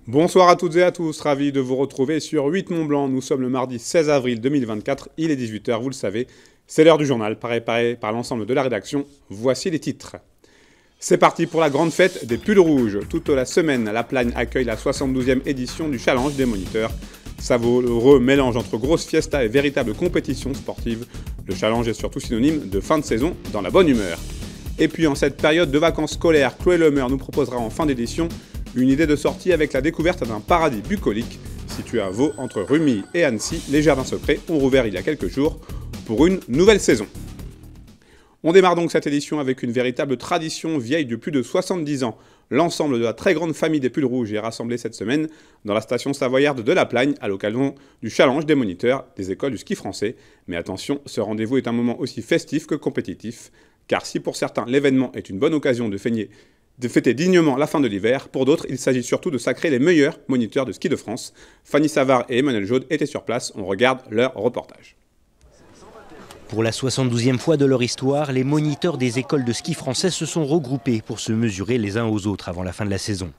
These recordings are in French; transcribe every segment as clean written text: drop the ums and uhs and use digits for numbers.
Bonsoir à toutes et à tous, ravi de vous retrouver sur 8 Mont Blanc. Nous sommes le mardi 16 avril 2024, il est 18 h, vous le savez. C'est l'heure du journal, préparé par l'ensemble de la rédaction. Voici les titres. C'est parti pour la grande fête des pulls rouges. Toute la semaine, la Plagne accueille la 72e édition du Challenge des moniteurs. Savoureux mélange entre grosse fiesta et véritable compétition sportive. Le challenge est surtout synonyme de fin de saison dans la bonne humeur. Et puis en cette période de vacances scolaires, Chloé Lemaire nous proposera en fin d'édition une idée de sortie avec la découverte d'un paradis bucolique situé à Vaud entre Rumilly et Annecy. Les jardins secrets ont rouvert il y a quelques jours pour une nouvelle saison. On démarre donc cette édition avec une véritable tradition vieille de plus de 70 ans. L'ensemble de la très grande famille des pulls rouges est rassemblé cette semaine dans la station savoyarde de la Plagne à l'occasion du challenge des moniteurs des écoles du ski français. Mais attention, ce rendez-vous est un moment aussi festif que compétitif, car si pour certains l'événement est une bonne occasion de fêter dignement la fin de l'hiver, pour d'autres il s'agit surtout de sacrer les meilleurs moniteurs de ski de France. Fanny Savard et Emmanuel Jaude étaient sur place, on regarde leur reportage. Pour la 72e fois de leur histoire, les moniteurs des écoles de ski français se sont regroupés pour se mesurer les uns aux autres avant la fin de la saison.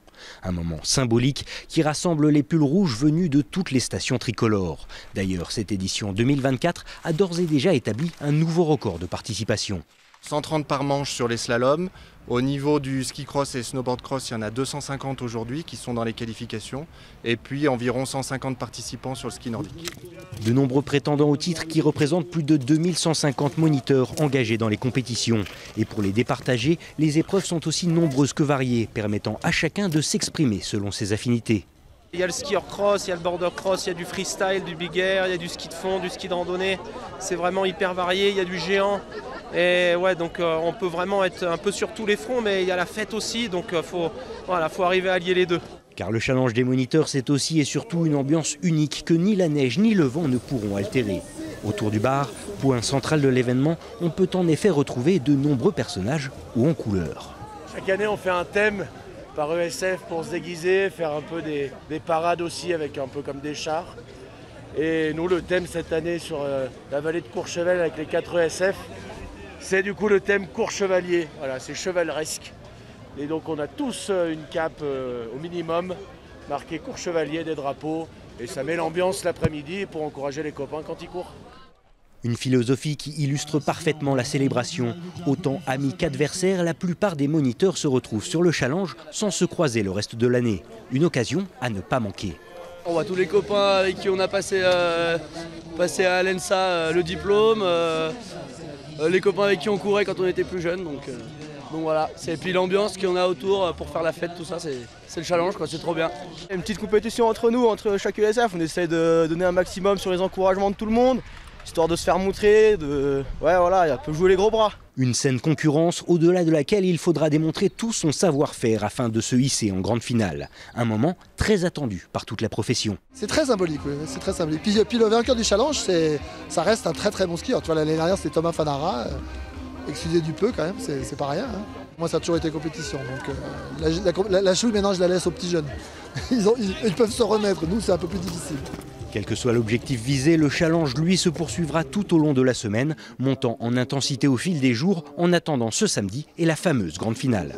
Un moment symbolique qui rassemble les pulls rouges venus de toutes les stations tricolores. D'ailleurs, cette édition 2024 a d'ores et déjà établi un nouveau record de participation. 130 par manche sur les slaloms. Au niveau du ski cross et snowboard cross, il y en a 250 aujourd'hui qui sont dans les qualifications. Et puis environ 150 participants sur le ski nordique. De nombreux prétendants au titre qui représentent plus de 2150 moniteurs engagés dans les compétitions. Et pour les départager, les épreuves sont aussi nombreuses que variées, permettant à chacun de s'exprimer selon ses affinités. Il y a le skieur cross, il y a le border cross, il y a du freestyle, du big air, il y a du ski de fond, du ski de randonnée. C'est vraiment hyper varié, il y a du géant. Et ouais, donc on peut vraiment être un peu sur tous les fronts, mais il y a la fête aussi, donc faut arriver à allier les deux. Car le challenge des moniteurs, c'est aussi et surtout une ambiance unique que ni la neige ni le vent ne pourront altérer. Autour du bar, point central de l'événement, on peut en effet retrouver de nombreux personnages ou en couleur. Chaque année, on fait un thème par ESF pour se déguiser, faire un peu des parades aussi avec un peu comme des chars. Et nous, le thème cette année sur la vallée de Courchevel avec les 4 ESF, c'est du coup le thème Courchevalier. Voilà, c'est chevaleresque. Et donc on a tous une cape au minimum, marquée Courchevalier, des drapeaux. Et ça met l'ambiance l'après-midi pour encourager les copains quand ils courent. Une philosophie qui illustre parfaitement la célébration. Autant amis qu'adversaires, la plupart des moniteurs se retrouvent sur le challenge sans se croiser le reste de l'année. Une occasion à ne pas manquer. On voit tous les copains avec qui on a passé à l'ENSA le diplôme, les copains avec qui on courait quand on était plus jeune. Donc voilà, et puis l'ambiance qu'on a autour pour faire la fête, tout ça, c'est le challenge, quoi, c'est trop bien. Une petite compétition entre nous, entre chaque ESF, on essaie de donner un maximum sur les encouragements de tout le monde, histoire de se faire montrer, ouais voilà, on peut jouer les gros bras. Une saine concurrence au-delà de laquelle il faudra démontrer tout son savoir-faire afin de se hisser en grande finale. Un moment très attendu par toute la profession. C'est très symbolique, oui, c'est très symbolique. Puis le vainqueur du challenge, ça reste un très très bon skieur. Tu vois, l'année dernière, c'était Thomas Fanara. Excusez du peu quand même, c'est pas rien. Hein. Moi, ça a toujours été compétition. Donc la chouille, maintenant, je la laisse aux petits jeunes. Ils peuvent se remettre. Nous, c'est un peu plus difficile. Quel que soit l'objectif visé, le challenge, lui, se poursuivra tout au long de la semaine, montant en intensité au fil des jours, en attendant ce samedi et la fameuse grande finale.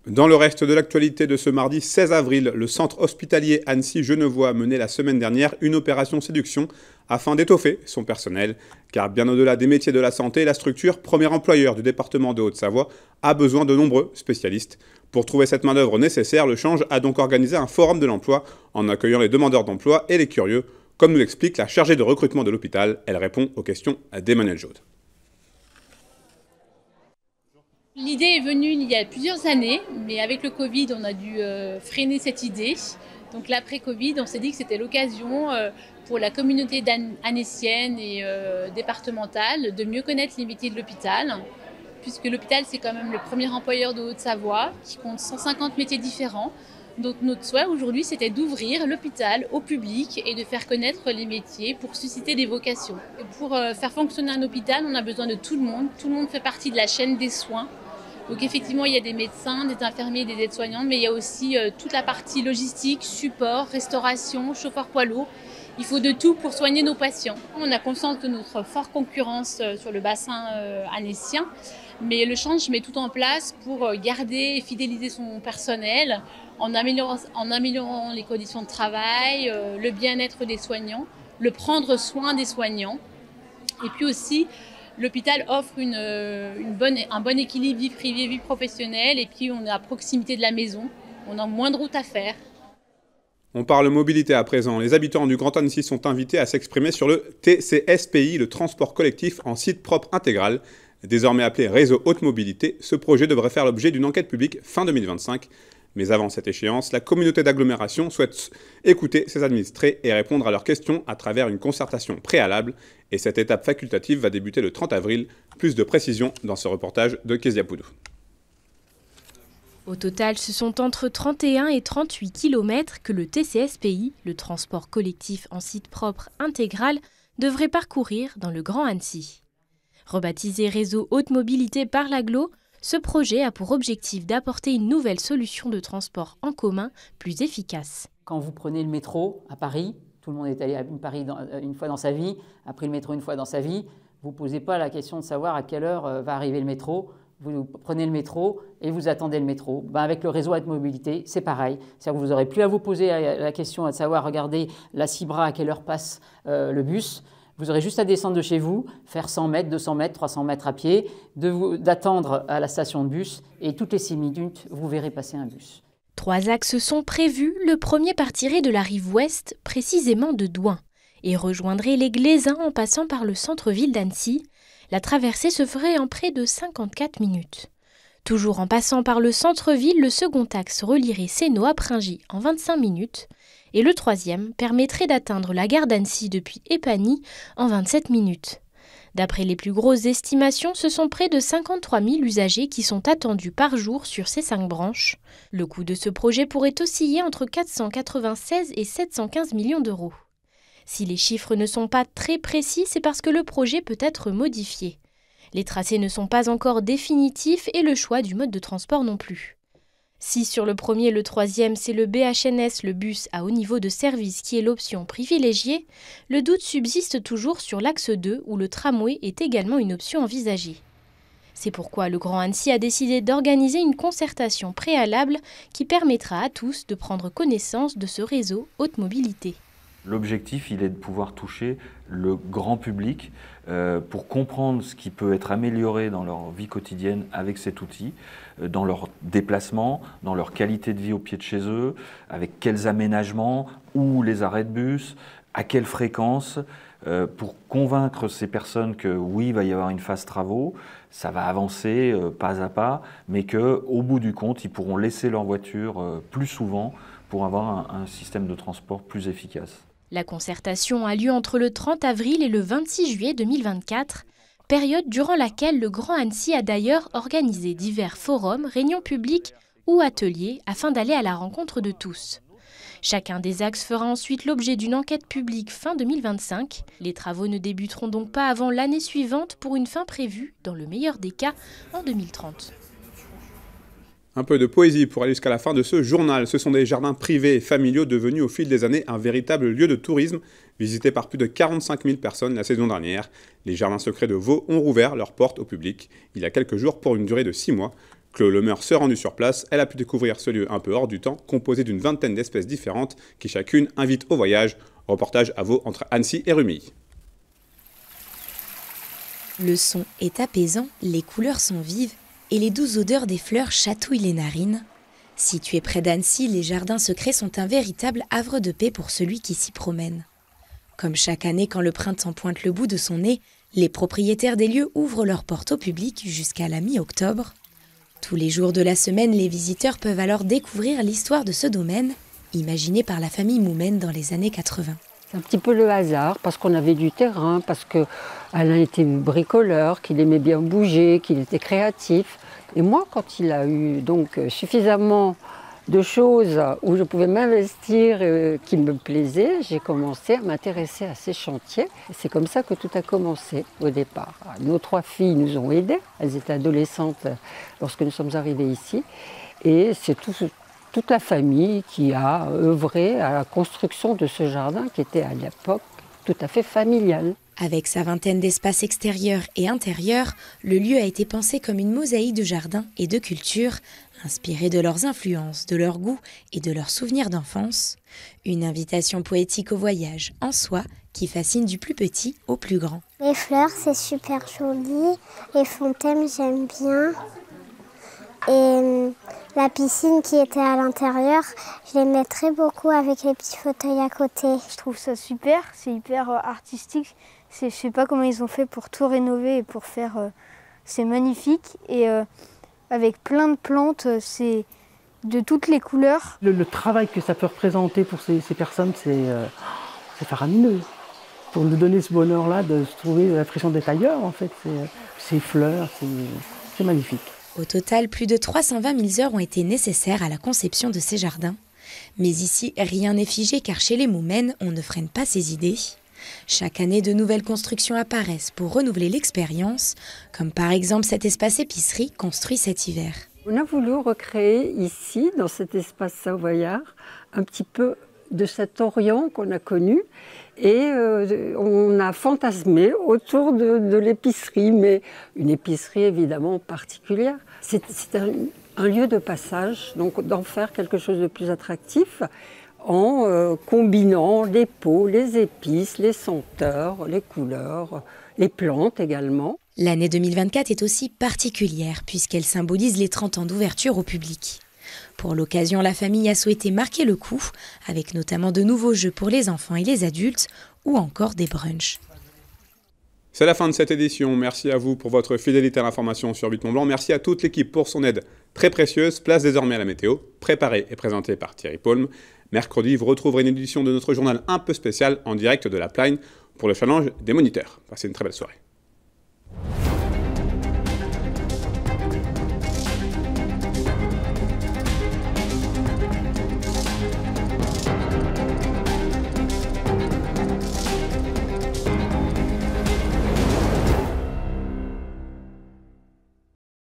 Dans le reste de l'actualité de ce mardi 16 avril, le centre hospitalier Annecy-Genevois menait la semaine dernière une opération séduction afin d'étoffer son personnel. Car bien au-delà des métiers de la santé, la structure, premier employeur du département de Haute-Savoie, a besoin de nombreux spécialistes. Pour trouver cette main-d'œuvre nécessaire, le Change a donc organisé un forum de l'emploi en accueillant les demandeurs d'emploi et les curieux. Comme nous l'explique la chargée de recrutement de l'hôpital, elle répond aux questions d'Emmanuel Jaude. L'idée est venue il y a plusieurs années, mais avec le Covid, on a dû freiner cette idée. Donc l'après-Covid, on s'est dit que c'était l'occasion pour la communauté annécienne et départementale de mieux connaître les métiers de l'hôpital, puisque l'hôpital, c'est quand même le premier employeur de Haute-Savoie, qui compte 150 métiers différents. Donc notre souhait aujourd'hui, c'était d'ouvrir l'hôpital au public et de faire connaître les métiers pour susciter des vocations. Et pour faire fonctionner un hôpital, on a besoin de tout le monde. Tout le monde fait partie de la chaîne des soins. Donc effectivement, il y a des médecins, des infirmiers, des aides-soignants, mais il y a aussi toute la partie logistique, support, restauration, chauffeur poids lourd. Il faut de tout pour soigner nos patients. On a conscience de notre forte concurrence sur le bassin annécien, Mais le change met tout en place pour garder et fidéliser son personnel en améliorant les conditions de travail, le bien-être des soignants, le prendre soin des soignants. Et puis aussi, l'hôpital offre un bon équilibre vie privée, vie professionnelle. Et puis on est à proximité de la maison, on a moins de route à faire. On parle mobilité à présent. Les habitants du Grand Annecy sont invités à s'exprimer sur le TCSPI, le transport collectif en site propre intégral. Désormais appelé Réseau Haute Mobilité, ce projet devrait faire l'objet d'une enquête publique fin 2025. Mais avant cette échéance, la communauté d'agglomération souhaite écouter ses administrés et répondre à leurs questions à travers une concertation préalable. Et cette étape facultative va débuter le 30 avril. Plus de précisions dans ce reportage de Kezia Poudou. Au total, ce sont entre 31 et 38 km que le TCSPI, le transport collectif en site propre intégral, devrait parcourir dans le Grand Annecy. Rebaptisé Réseau Haute Mobilité par l'agglo, ce projet a pour objectif d'apporter une nouvelle solution de transport en commun plus efficace. Quand vous prenez le métro à Paris, tout le monde est allé à Paris une fois dans sa vie, a pris le métro une fois dans sa vie, vous ne posez pas la question de savoir à quelle heure va arriver le métro. Vous prenez le métro et vous attendez le métro. Avec le réseau Haute Mobilité, c'est pareil. C'est-à-dire que vous n'aurez plus à vous poser la question de savoir, regardez, la Cibra, à quelle heure passe le bus. Vous aurez juste à descendre de chez vous, faire 100 mètres, 200 mètres, 300 mètres à pied, d'attendre à la station de bus et toutes les 6 minutes, vous verrez passer un bus. 3 axes sont prévus. Le premier partirait de la rive ouest, précisément de Douin, et rejoindrait les Glaisins en passant par le centre-ville d'Annecy. La traversée se ferait en près de 54 minutes. Toujours en passant par le centre-ville, le second axe relierait Sénaux à Pringy en 25 minutes. Et le troisième permettrait d'atteindre la gare d'Annecy depuis Épagny en 27 minutes. D'après les plus grosses estimations, ce sont près de 53 000 usagers qui sont attendus par jour sur ces 5 branches. Le coût de ce projet pourrait osciller entre 496 et 715 millions d'euros. Si les chiffres ne sont pas très précis, c'est parce que le projet peut être modifié. Les tracés ne sont pas encore définitifs et le choix du mode de transport non plus. Si sur le premier et le troisième, c'est le BHNS, le bus à haut niveau de service qui est l'option privilégiée, le doute subsiste toujours sur l'axe 2 où le tramway est également une option envisagée. C'est pourquoi le Grand Annecy a décidé d'organiser une concertation préalable qui permettra à tous de prendre connaissance de ce réseau haute mobilité. L'objectif, il est de pouvoir toucher le grand public pour comprendre ce qui peut être amélioré dans leur vie quotidienne avec cet outil, dans leur déplacement, dans leur qualité de vie au pied de chez eux, avec quels aménagements, où les arrêts de bus, à quelle fréquence, pour convaincre ces personnes que oui, il va y avoir une phase travaux, ça va avancer pas à pas, mais qu'au bout du compte, ils pourront laisser leur voiture plus souvent pour avoir un système de transport plus efficace. La concertation a lieu entre le 30 avril et le 26 juillet 2024, période durant laquelle le Grand Annecy a d'ailleurs organisé divers forums, réunions publiques ou ateliers afin d'aller à la rencontre de tous. Chacun des axes fera ensuite l'objet d'une enquête publique fin 2025. Les travaux ne débuteront donc pas avant l'année suivante pour une fin prévue, dans le meilleur des cas, en 2030. Un peu de poésie pour aller jusqu'à la fin de ce journal. Ce sont des jardins privés et familiaux devenus au fil des années un véritable lieu de tourisme, visité par plus de 45 000 personnes la saison dernière. Les jardins secrets de Vaud ont rouvert leurs portes au public il y a quelques jours pour une durée de 6 mois. Chloé Lemeur se rendu sur place, elle a pu découvrir ce lieu un peu hors du temps, composé d'une vingtaine d'espèces différentes qui chacune invitent au voyage. Reportage à Vaud entre Annecy et Rumilly. Le son est apaisant, les couleurs sont vives et les douces odeurs des fleurs chatouillent les narines. Situés près d'Annecy, les jardins secrets sont un véritable havre de paix pour celui qui s'y promène. Comme chaque année quand le printemps pointe le bout de son nez, les propriétaires des lieux ouvrent leurs portes au public jusqu'à la mi-octobre. Tous les jours de la semaine, les visiteurs peuvent alors découvrir l'histoire de ce domaine, imaginé par la famille Moumène dans les années 80. C'est un petit peu le hasard, parce qu'on avait du terrain, parce qu'Alain était bricoleur, qu'il aimait bien bouger, qu'il était créatif. Et moi, quand il a eu donc suffisamment de choses où je pouvais m'investir, qui me plaisaient, j'ai commencé à m'intéresser à ces chantiers. Et c'est comme ça que tout a commencé au départ. Nos 3 filles nous ont aidés, elles étaient adolescentes lorsque nous sommes arrivés ici. Et c'est toute la famille qui a œuvré à la construction de ce jardin qui était à l'époque tout à fait familial. Avec sa vingtaine d'espaces extérieurs et intérieurs, le lieu a été pensé comme une mosaïque de jardins et de cultures, inspirée de leurs influences, de leurs goûts et de leurs souvenirs d'enfance. Une invitation poétique au voyage en soi qui fascine du plus petit au plus grand. Les fleurs, c'est super joli. Les fontaines, j'aime bien. Et la piscine qui était à l'intérieur, je l'aimais très beaucoup avec les petits fauteuils à côté. Je trouve ça super, c'est hyper artistique. Je sais pas comment ils ont fait pour tout rénover et pour faire... c'est magnifique et avec plein de plantes, c'est de toutes les couleurs. Le travail que ça peut représenter pour ces personnes, c'est faramineux. Pour nous donner ce bonheur-là de se trouver l'impression d'être ailleurs, en fait, ces fleurs, c'est magnifique. Au total, plus de 320 000 heures ont été nécessaires à la conception de ces jardins. Mais ici, rien n'est figé car chez les Moumènes, on ne freine pas ses idées. Chaque année, de nouvelles constructions apparaissent pour renouveler l'expérience, comme par exemple cet espace épicerie construit cet hiver. On a voulu recréer ici, dans cet espace savoyard, un petit peu de cet Orient qu'on a connu et on a fantasmé autour de l'épicerie, mais une épicerie évidemment particulière. C'est un lieu de passage, donc d'en faire quelque chose de plus attractif en combinant les peaux, les épices, les senteurs, les couleurs, les plantes également. L'année 2024 est aussi particulière puisqu'elle symbolise les 30 ans d'ouverture au public. Pour l'occasion, la famille a souhaité marquer le coup, avec notamment de nouveaux jeux pour les enfants et les adultes, ou encore des brunchs. C'est la fin de cette édition. Merci à vous pour votre fidélité à l'information sur 8 Mont Blanc. Merci à toute l'équipe pour son aide très précieuse. Place désormais à la météo, préparée et présentée par Thierry Paulme. Mercredi, vous retrouverez une édition de notre journal un peu spécial en direct de la Plagne pour le challenge des moniteurs. Passez une très belle soirée.